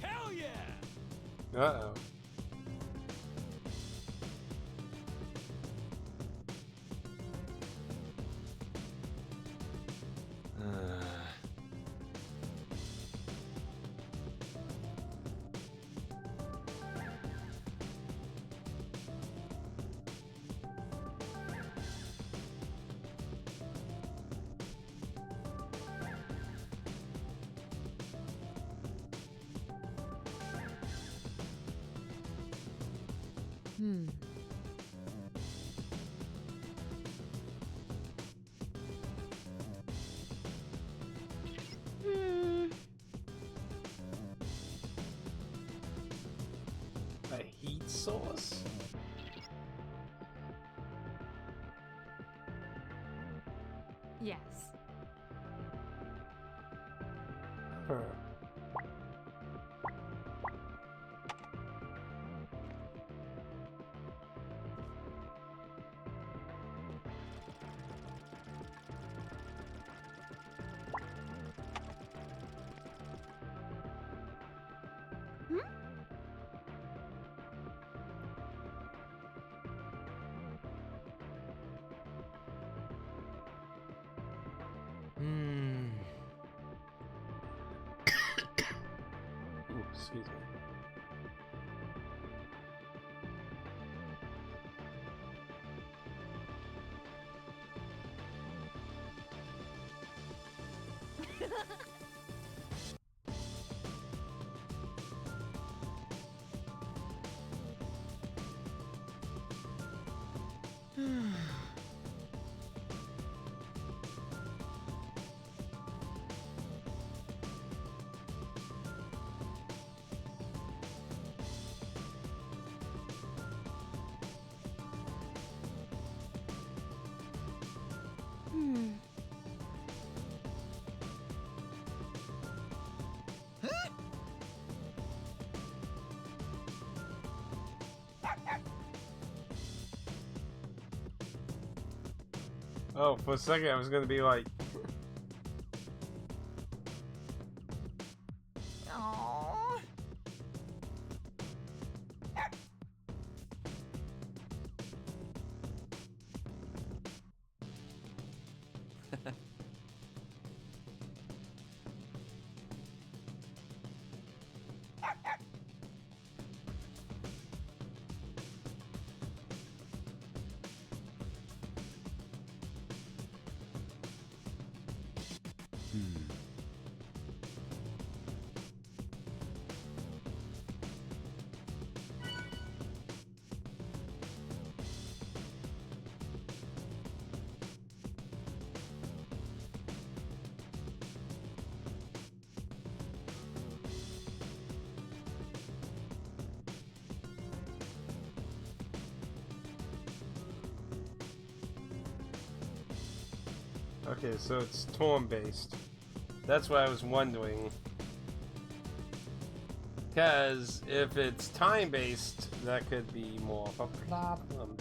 Hell yeah! Uh-oh. Hmm. Hmm. A heat source? Yes. Huh. Hmm. Ooh, excuse me. Hmm. Oh, for a second I was gonna be like... Aww. Okay, so it's turn-based. That's what I was wondering. Because if it's time-based, that could be more of a problem.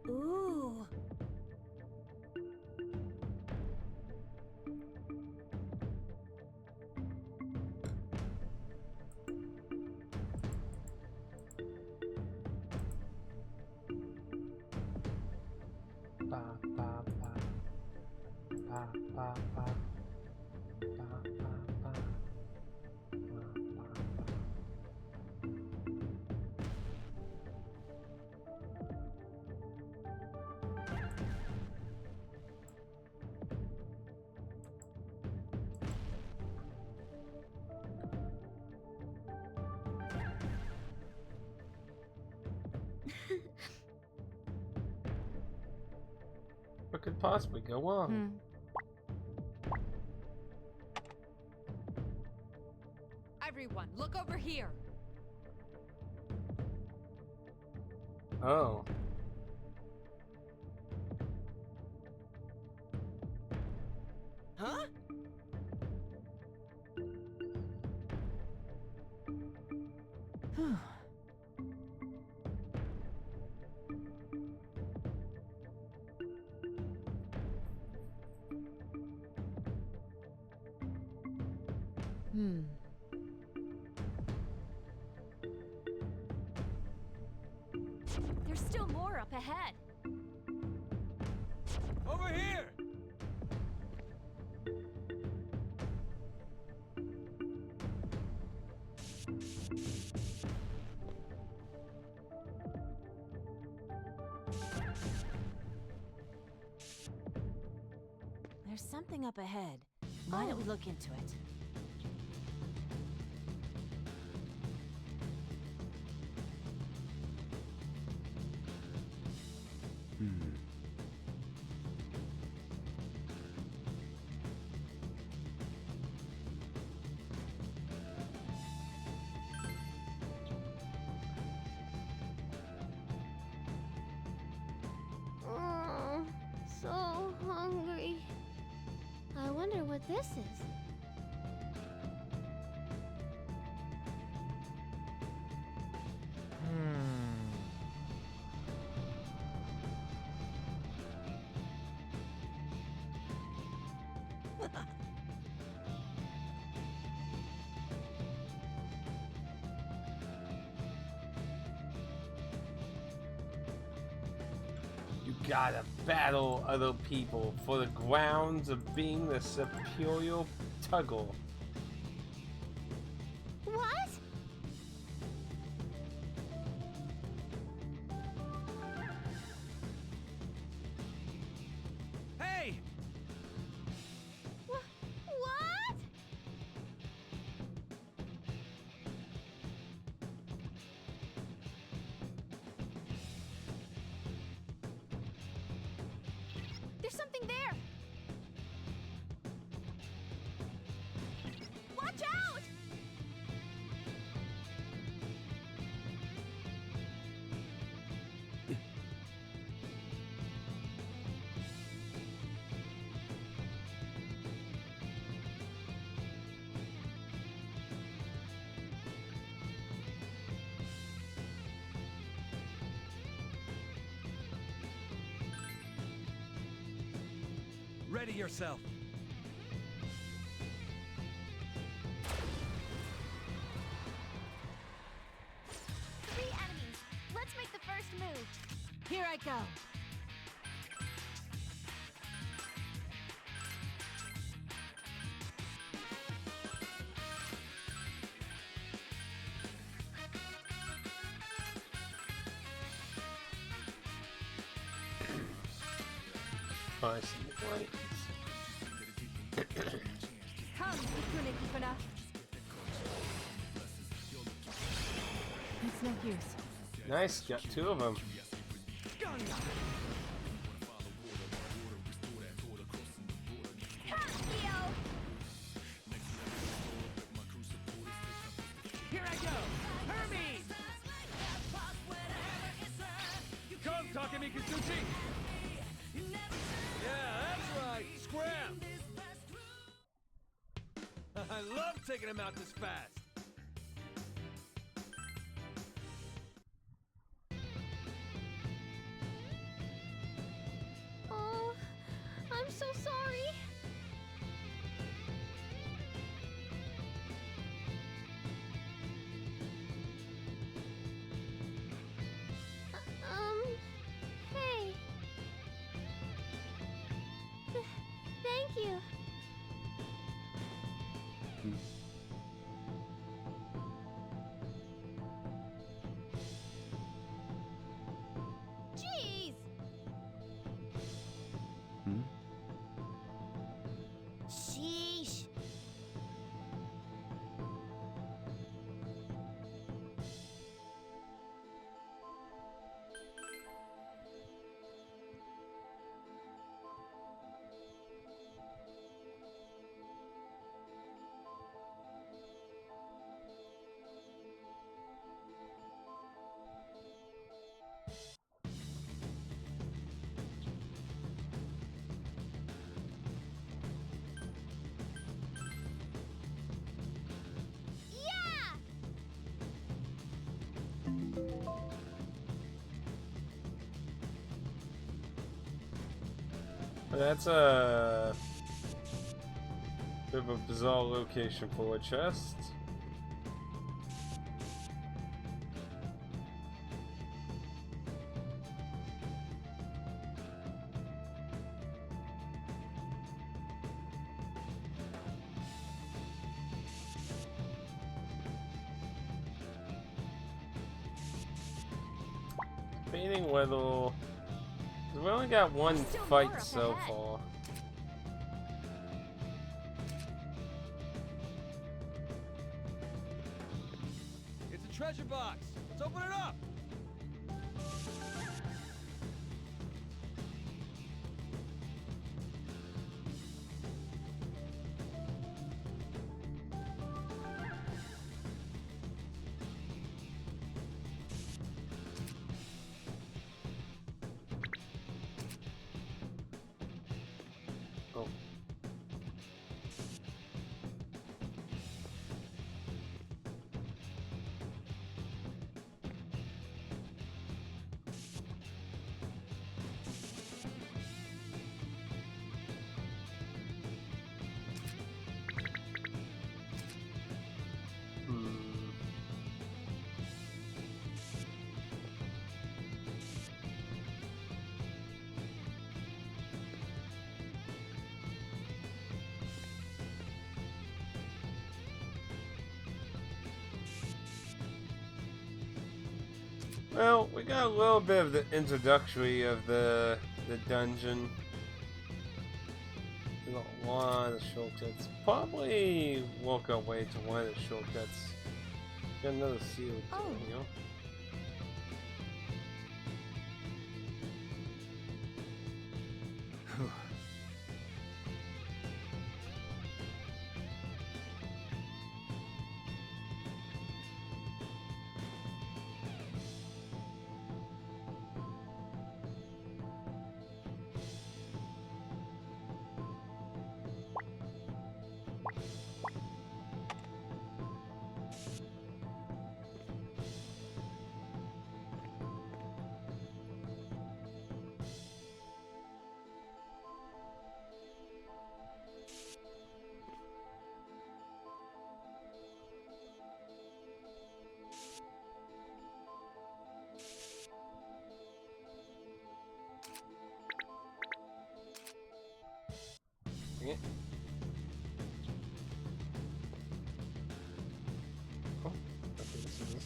Ooh. Ba, ba, ba. Ba, ba, ba. Ba, ba, ba. Ba, ba, ba. What could possibly go wrong? Everyone, look over here. Oh. Huh? There's still more up ahead. Over here! There's something up ahead. Why don't we look into it? Oh, so hungry. I wonder what this is. You gotta battle other people for the grounds of being the superior tuggle. What? Hey! What? Ready yourself. 3 enemies. Let's make the first move. Here I go. I see. Right. Come, Ikuna Kikuna. It's no use. Nice, got 2 of them. Here I go! Hermes! Come, Takemikazuchi! Yeah, that's right! Scram! I love taking him out this fast! Oh, I'm so sorry. Hey. Thank you. Jeez. Sheesh. Yeah! That's a bit of a bizarre location for a chest. Debating whether we only got one Still more fight up so ahead. far. It's a treasure box! Let's open it up! Oh. Well, we got a little bit of the introductory of the dungeon. We got a lot of shortcuts. Probably work our way to one of the shortcuts. Got another seal. Oh. You know? pressing it. Oh, okay, this is this.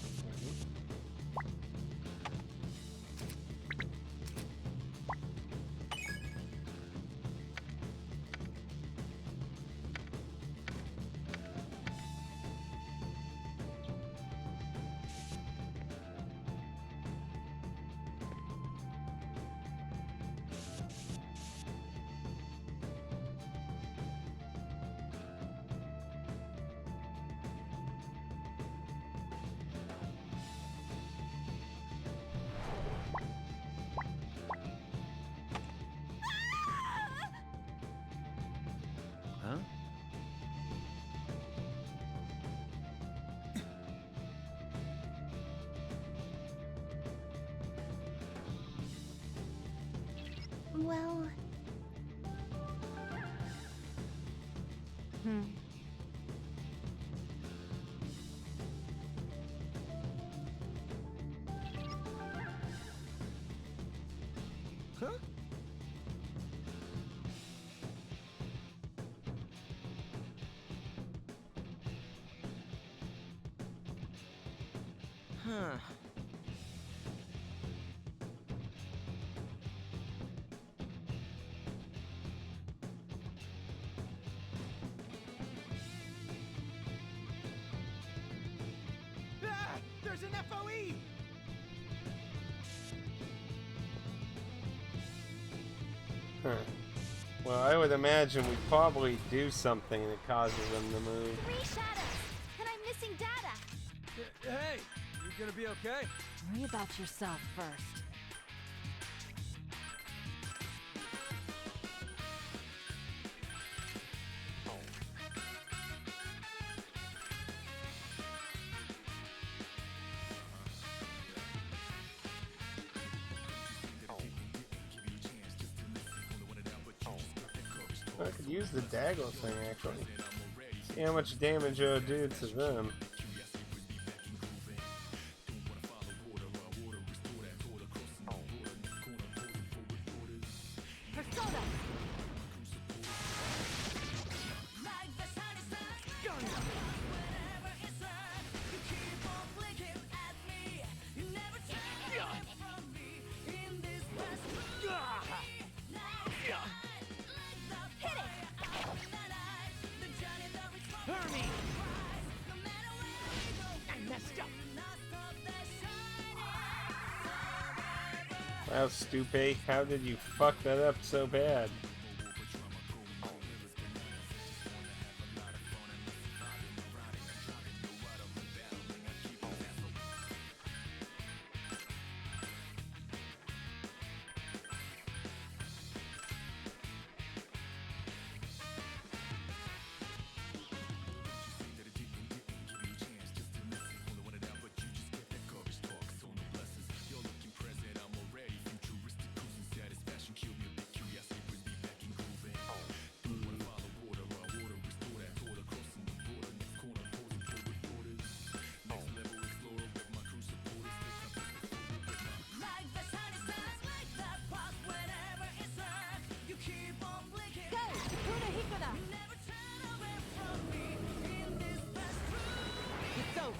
Huh? Well... Huh? Huh. Ah! There's an FOE! Huh. Well, I would imagine we probably do something that causes them to move. 3 shadows! And I'm missing data! Hey! You gonna be okay? Worry about yourself first. I could use the dagger thing, actually. See how much damage it'll do to them. Persona! Wow, Stupe, how did you fuck that up so bad? It's over.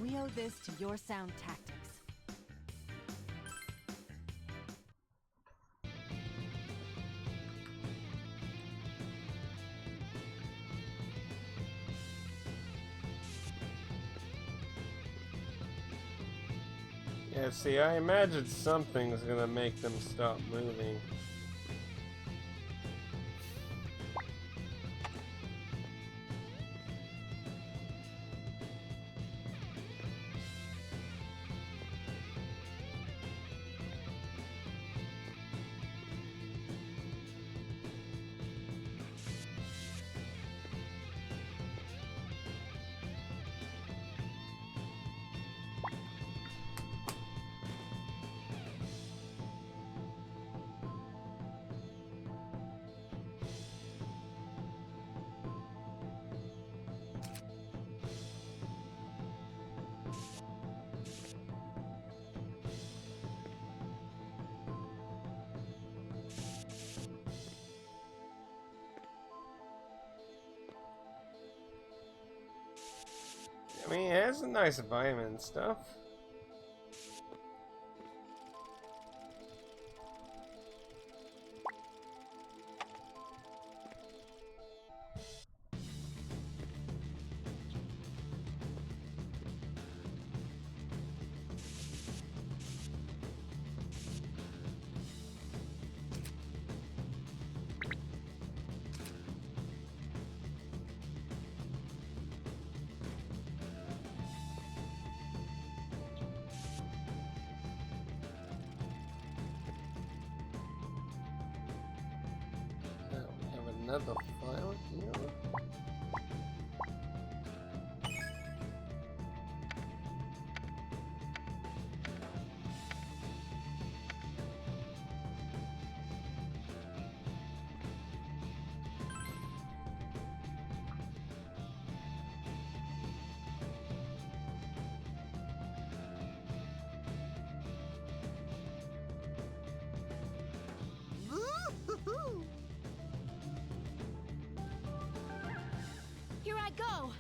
We owe this to your sound tactics. Yeah, see, I imagine something's gonna make them stop moving. I mean, it has a nice environment and stuff. Another file here. Here I go!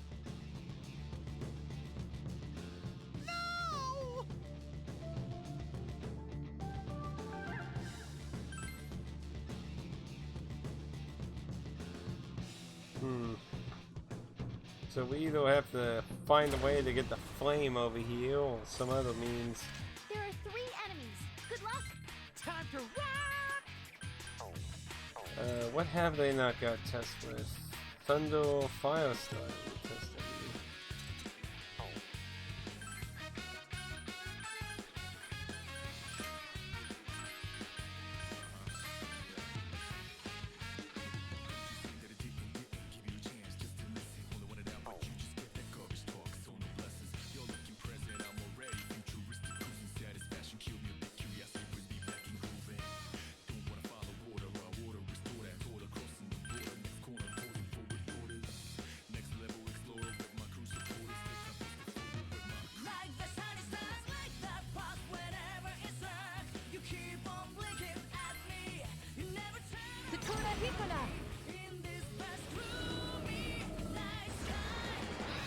No! So we either have to find a way to get the flame over here or some other means. There are 3 enemies. Good luck! Time to rock! What have they not got test with? Thunder or Fire Style test.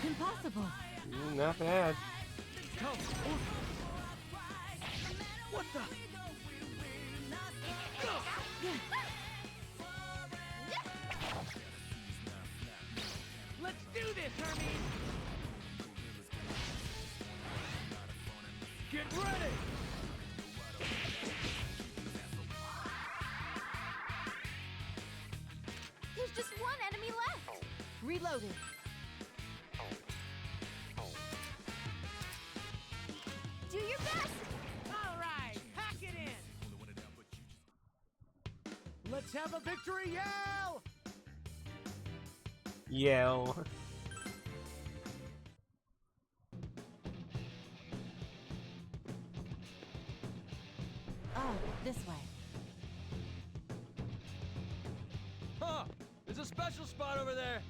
Impossible. Not bad. Go! What the? Let's do this, Hermes! Get ready! There's just 1 enemy left! Reloading. Do your best! Alright, pack it in! Let's have a victory yell! Yell. Oh, this way. Huh! There's a special spot over there!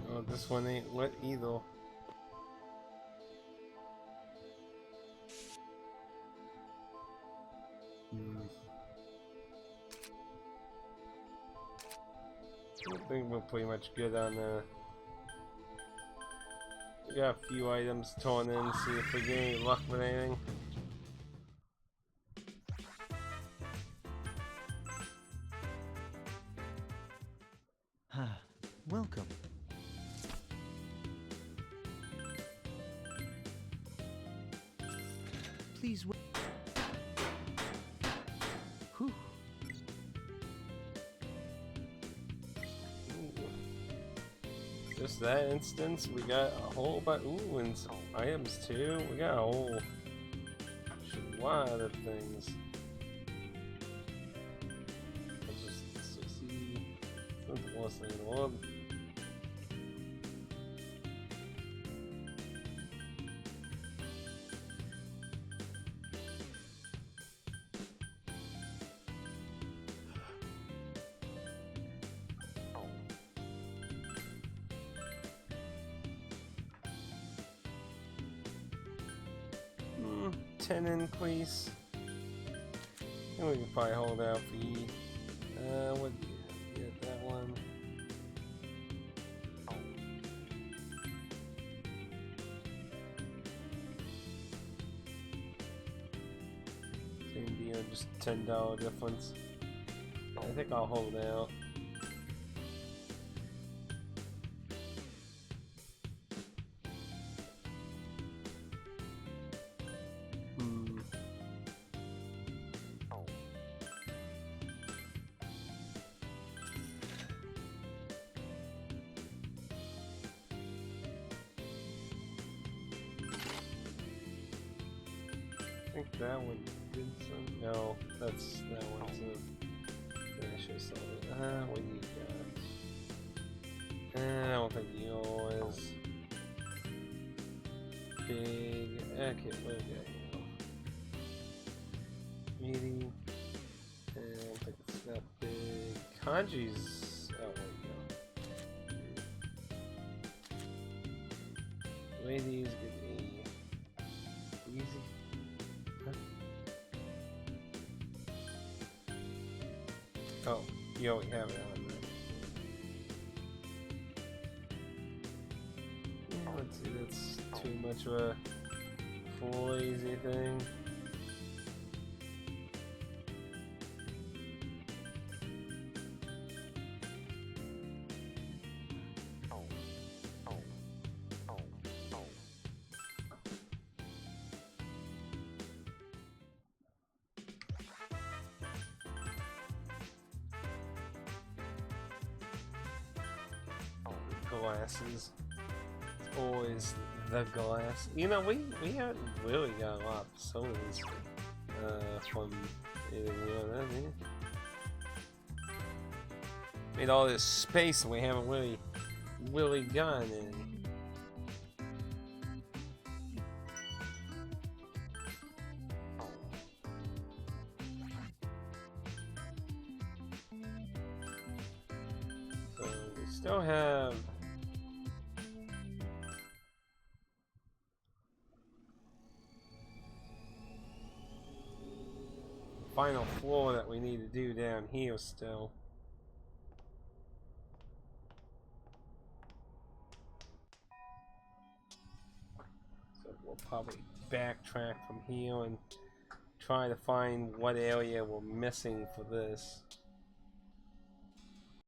Oh, this one ain't wet either. I think we're pretty much good on got a few items torn in, see if we get any luck with anything. Welcome. Please wait. Whew. Just that instance, we got a whole bunch. Ooh, and some items too. We got a whole lot of things. That's just 60. That's the worst thing in the world. In, please. And we can probably hold out for E. What do you get that one? Same deal, just $10 difference. I think I'll hold out. I think that one did some. No, that's that one's a. I should have sold it. What do you got? I don't think yours. Big. Okay, what do you got? Meaty. I don't think it's that big. Kanji's. Oh, there you go. Ladies, good. Easy. Oh, you already have it on there. Let's see, that's too much of a lazy thing. Glasses. It's always the glass. You know, we haven't really got a lot of facilities from anything new. Made all this space and we haven't really gotten any. So we still have final floor that we need to do down here still. So we'll probably backtrack from here and try to find what area we're missing for this.